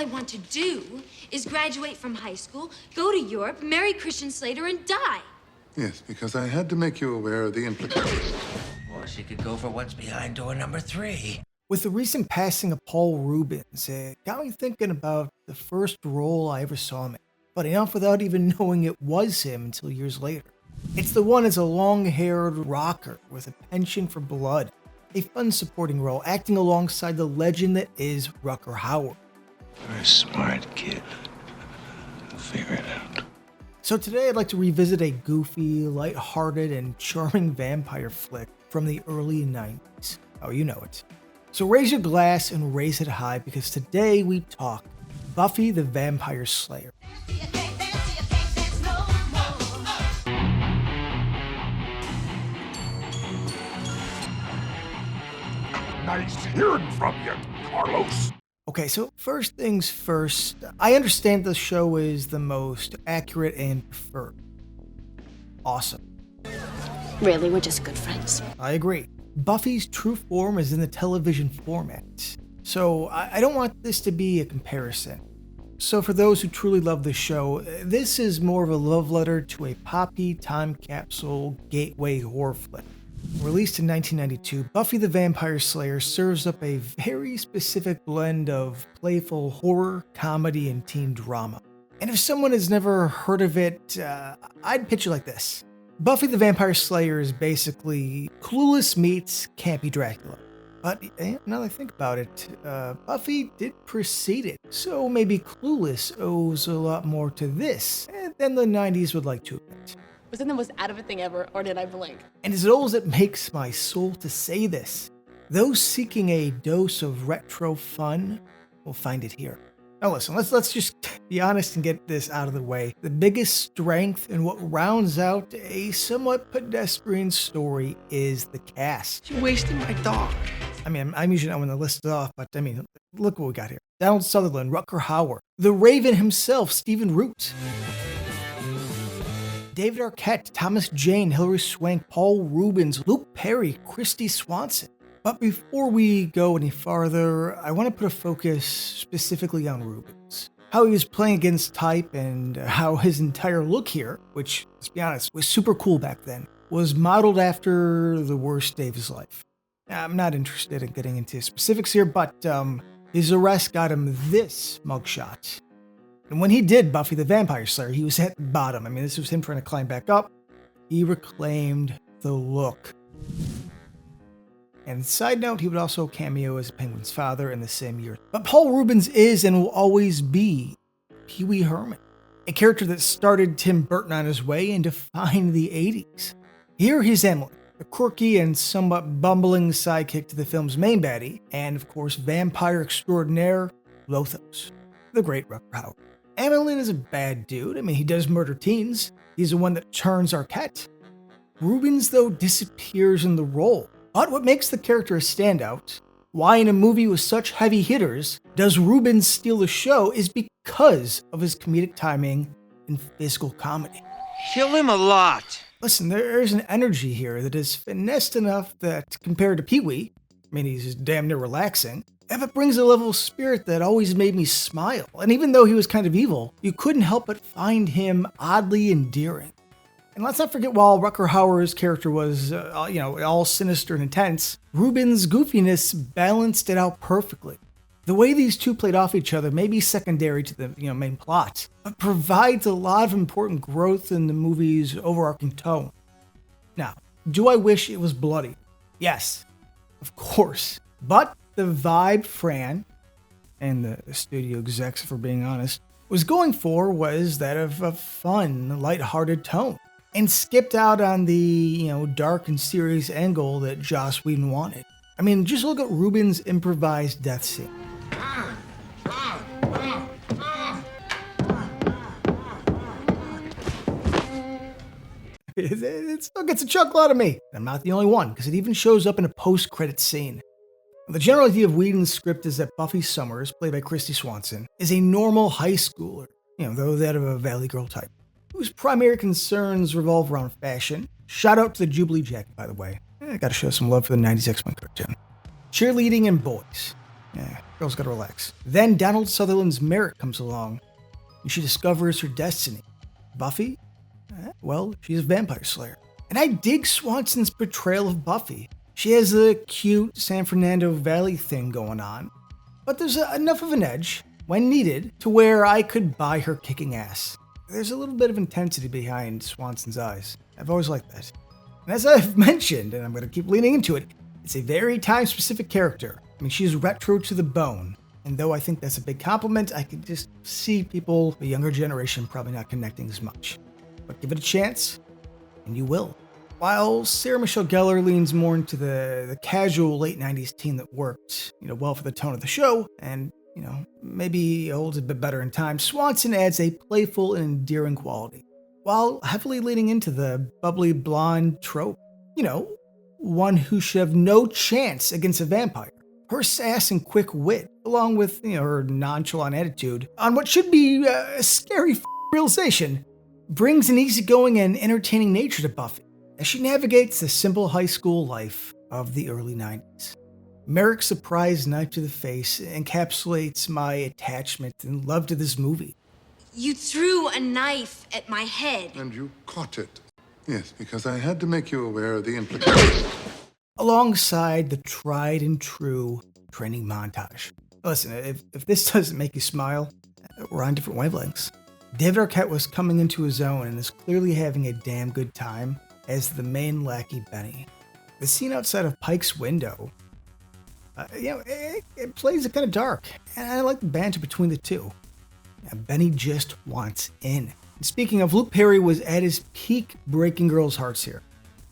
I want to do is graduate from high school, go to Europe, marry Christian Slater, and die. Yes, because I had to make you aware of the implications. Or she could go for what's behind door number 3. With the recent passing of Paul Rubens, it got me thinking about the first role I ever saw him in. But enough without even knowing it was him until years later. It's the one as a long-haired rocker with a penchant for blood. A fun supporting role, acting alongside the legend that is Rutger Hauer. You're a smart kid. You'll figure it out. So today I'd like to revisit a goofy, light-hearted, and charming vampire flick from the early 90s. Oh, you know it. So raise your glass and raise it high, because today we talk Buffy the Vampire Slayer. Nice hearing from you, Carlos. Okay, so first things first, I understand the show is the most accurate and preferred. Awesome. Really, we're just good friends. I agree. Buffy's true form is in the television format, so I don't want this to be a comparison. So for those who truly love the show, this is more of a love letter to a poppy time capsule gateway horror flick. Released in 1992, Buffy the Vampire Slayer serves up a very specific blend of playful horror, comedy, and teen drama. And if someone has never heard of it, I'd pitch it like this. Buffy the Vampire Slayer is basically Clueless meets Campy Dracula. But now that I think about it, Buffy did precede it, so maybe Clueless owes a lot more to this than the 90s would like to admit. Was it the most out of it thing ever, or did I blink? And as old as it makes my soul to say this, those seeking a dose of retro fun will find it here. Now listen, let's just be honest and get this out of the way. The biggest strength and what rounds out a somewhat pedestrian story is the cast. You're wasting my dog. I mean, I'm usually not going to list it off, but I mean, look what we got here. Donald Sutherland, Rutger Hauer, the Raven himself, Stephen Root, David Arquette, Thomas Jane, Hilary Swank, Paul Rubens, Luke Perry, Christy Swanson. But before we go any farther, I want to put a focus specifically on Rubens. How he was playing against type and how his entire look here, which, let's be honest, was super cool back then, was modeled after the worst day of his life. I'm not interested in getting into specifics here, but his arrest got him this mugshot. And when he did Buffy the Vampire Slayer, he was at the bottom. I mean, this was him trying to climb back up. He reclaimed the look. And side note, he would also cameo as Penguin's father in the same year. But Paul Rubens is and will always be Pee Wee Herman, a character that started Tim Burton on his way and defined the 80s. Here he's Emily, a quirky and somewhat bumbling sidekick to the film's main baddie, and of course vampire extraordinaire, Lothos, the great Rutger Hauer. Emily is a bad dude. I mean, he does murder teens. He's the one that turns Arquette. Rubens, though, disappears in the role. But what makes the character a standout, why in a movie with such heavy hitters does Rubens steal the show, is because of his comedic timing and physical comedy. Kill him a lot. Listen, there's an energy here that is finessed enough that, compared to Pee-wee, I mean, he's damn near relaxing, it brings a level of spirit that always made me smile. And even though he was kind of evil, you couldn't help but find him oddly endearing. And let's not forget, while Rutger Hauer's character was, all sinister and intense, Rubens' goofiness balanced it out perfectly. The way these two played off each other may be secondary to the main plot, but provides a lot of important growth in the movie's overarching tone. Now, do I wish it was bloody? Yes, of course. But the vibe Fran, and the studio execs, for being honest, was going for was that of a fun, lighthearted tone, and skipped out on the, dark and serious angle that Joss Whedon wanted. I mean, just look at Rubens' improvised death scene. It still gets a chuckle out of me. I'm not the only one, because it even shows up in a post-credit scene. The general idea of Whedon's script is that Buffy Summers, played by Christy Swanson, is a normal high schooler, though that of a Valley Girl type, whose primary concerns revolve around fashion. Shout out to the Jubilee jacket, by the way. I gotta show some love for the 90s X-Men cartoon. Cheerleading and boys. Yeah, girls gotta relax. Then Donald Sutherland's Merrick comes along, and she discovers her destiny. Buffy? Well, she's a vampire slayer. And I dig Swanson's portrayal of Buffy. She has a cute San Fernando Valley thing going on, but there's enough of an edge, when needed, to where I could buy her kicking ass. There's a little bit of intensity behind Swanson's eyes. I've always liked that. And as I've mentioned, and I'm going to keep leaning into it, it's a very time-specific character. I mean, she's retro to the bone. And though I think that's a big compliment, I can just see people, the younger generation, probably not connecting as much. But give it a chance, and you will. While Sarah Michelle Gellar leans more into the casual late 90s teen that worked, well for the tone of the show, and, maybe holds a bit better in time, Swanson adds a playful and endearing quality, while heavily leaning into the bubbly blonde trope. One who should have no chance against a vampire. Her sass and quick wit, along with, her nonchalant attitude, on what should be a scary realization, brings an easygoing and entertaining nature to Buffy, as she navigates the simple high school life of the early 90s. Merrick's surprise knife to the face encapsulates my attachment and love to this movie. You threw a knife at my head. And you caught it. Yes, because I had to make you aware of the implications. Alongside the tried and true training montage. Listen, if this doesn't make you smile, we're on different wavelengths. David Arquette was coming into his own and is clearly having a damn good time as the main lackey Benny. The scene outside of Pike's window, it plays it kind of dark, and I like the banter between the two. Benny just wants in. And speaking of, Luke Perry was at his peak breaking girls' hearts here.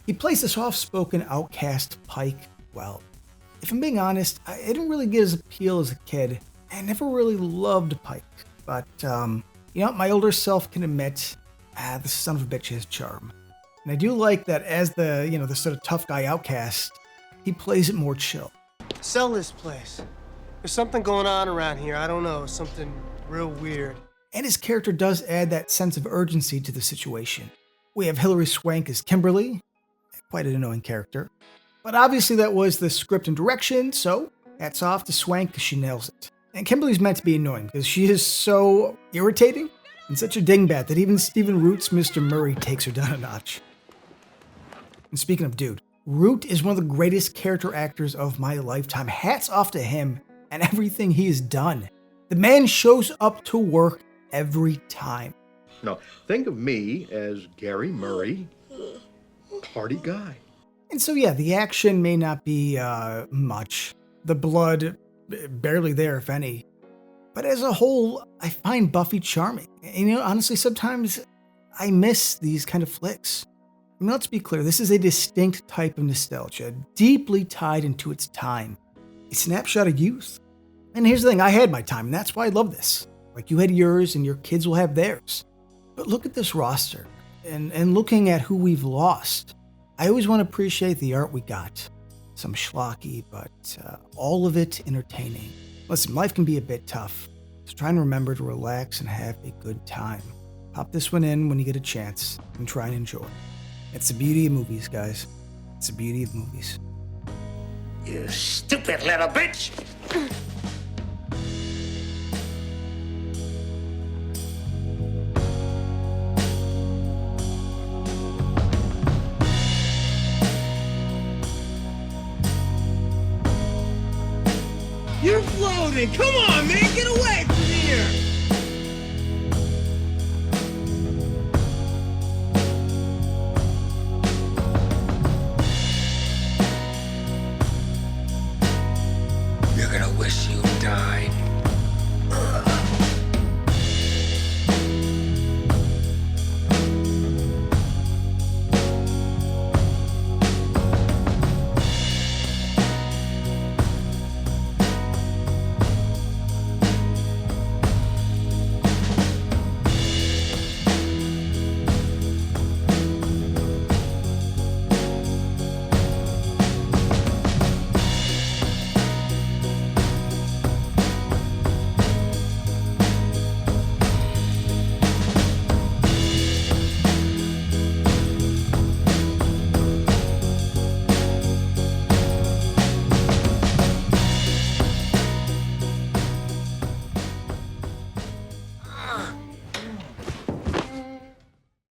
He plays the soft-spoken outcast Pike well. If I'm being honest, I didn't really get his appeal as a kid. I never really loved Pike, but my older self can admit, the son of a bitch has charm. And I do like that as the sort of tough guy outcast, he plays it more chill. Sell this place. There's something going on around here. I don't know, something real weird. And his character does add that sense of urgency to the situation. We have Hilary Swank as Kimberly, quite an annoying character. But obviously that was the script and direction, so hats off to Swank because she nails it. And Kimberly's meant to be annoying because she is so irritating and such a dingbat that even Stephen Root's Mr. Murray takes her down a notch. And speaking of dude, Root is one of the greatest character actors of my lifetime. Hats off to him and everything he has done. The man shows up to work every time. Now, think of me as Gary Murray, party guy. And so, the action may not be much. The blood, barely there, if any. But as a whole, I find Buffy charming. And, honestly, sometimes I miss these kind of flicks. I mean, let's be clear, this is a distinct type of nostalgia, deeply tied into its time. A snapshot of youth. And here's the thing, I had my time, and that's why I love this. Like you had yours, and your kids will have theirs. But look at this roster, and looking at who we've lost. I always want to appreciate the art we got. Some schlocky, but all of it entertaining. Listen, life can be a bit tough, so try and remember to relax and have a good time. Pop this one in when you get a chance, and try and enjoy. It's the beauty of movies, guys. It's the beauty of movies. You stupid little bitch! You're floating! Come on, man!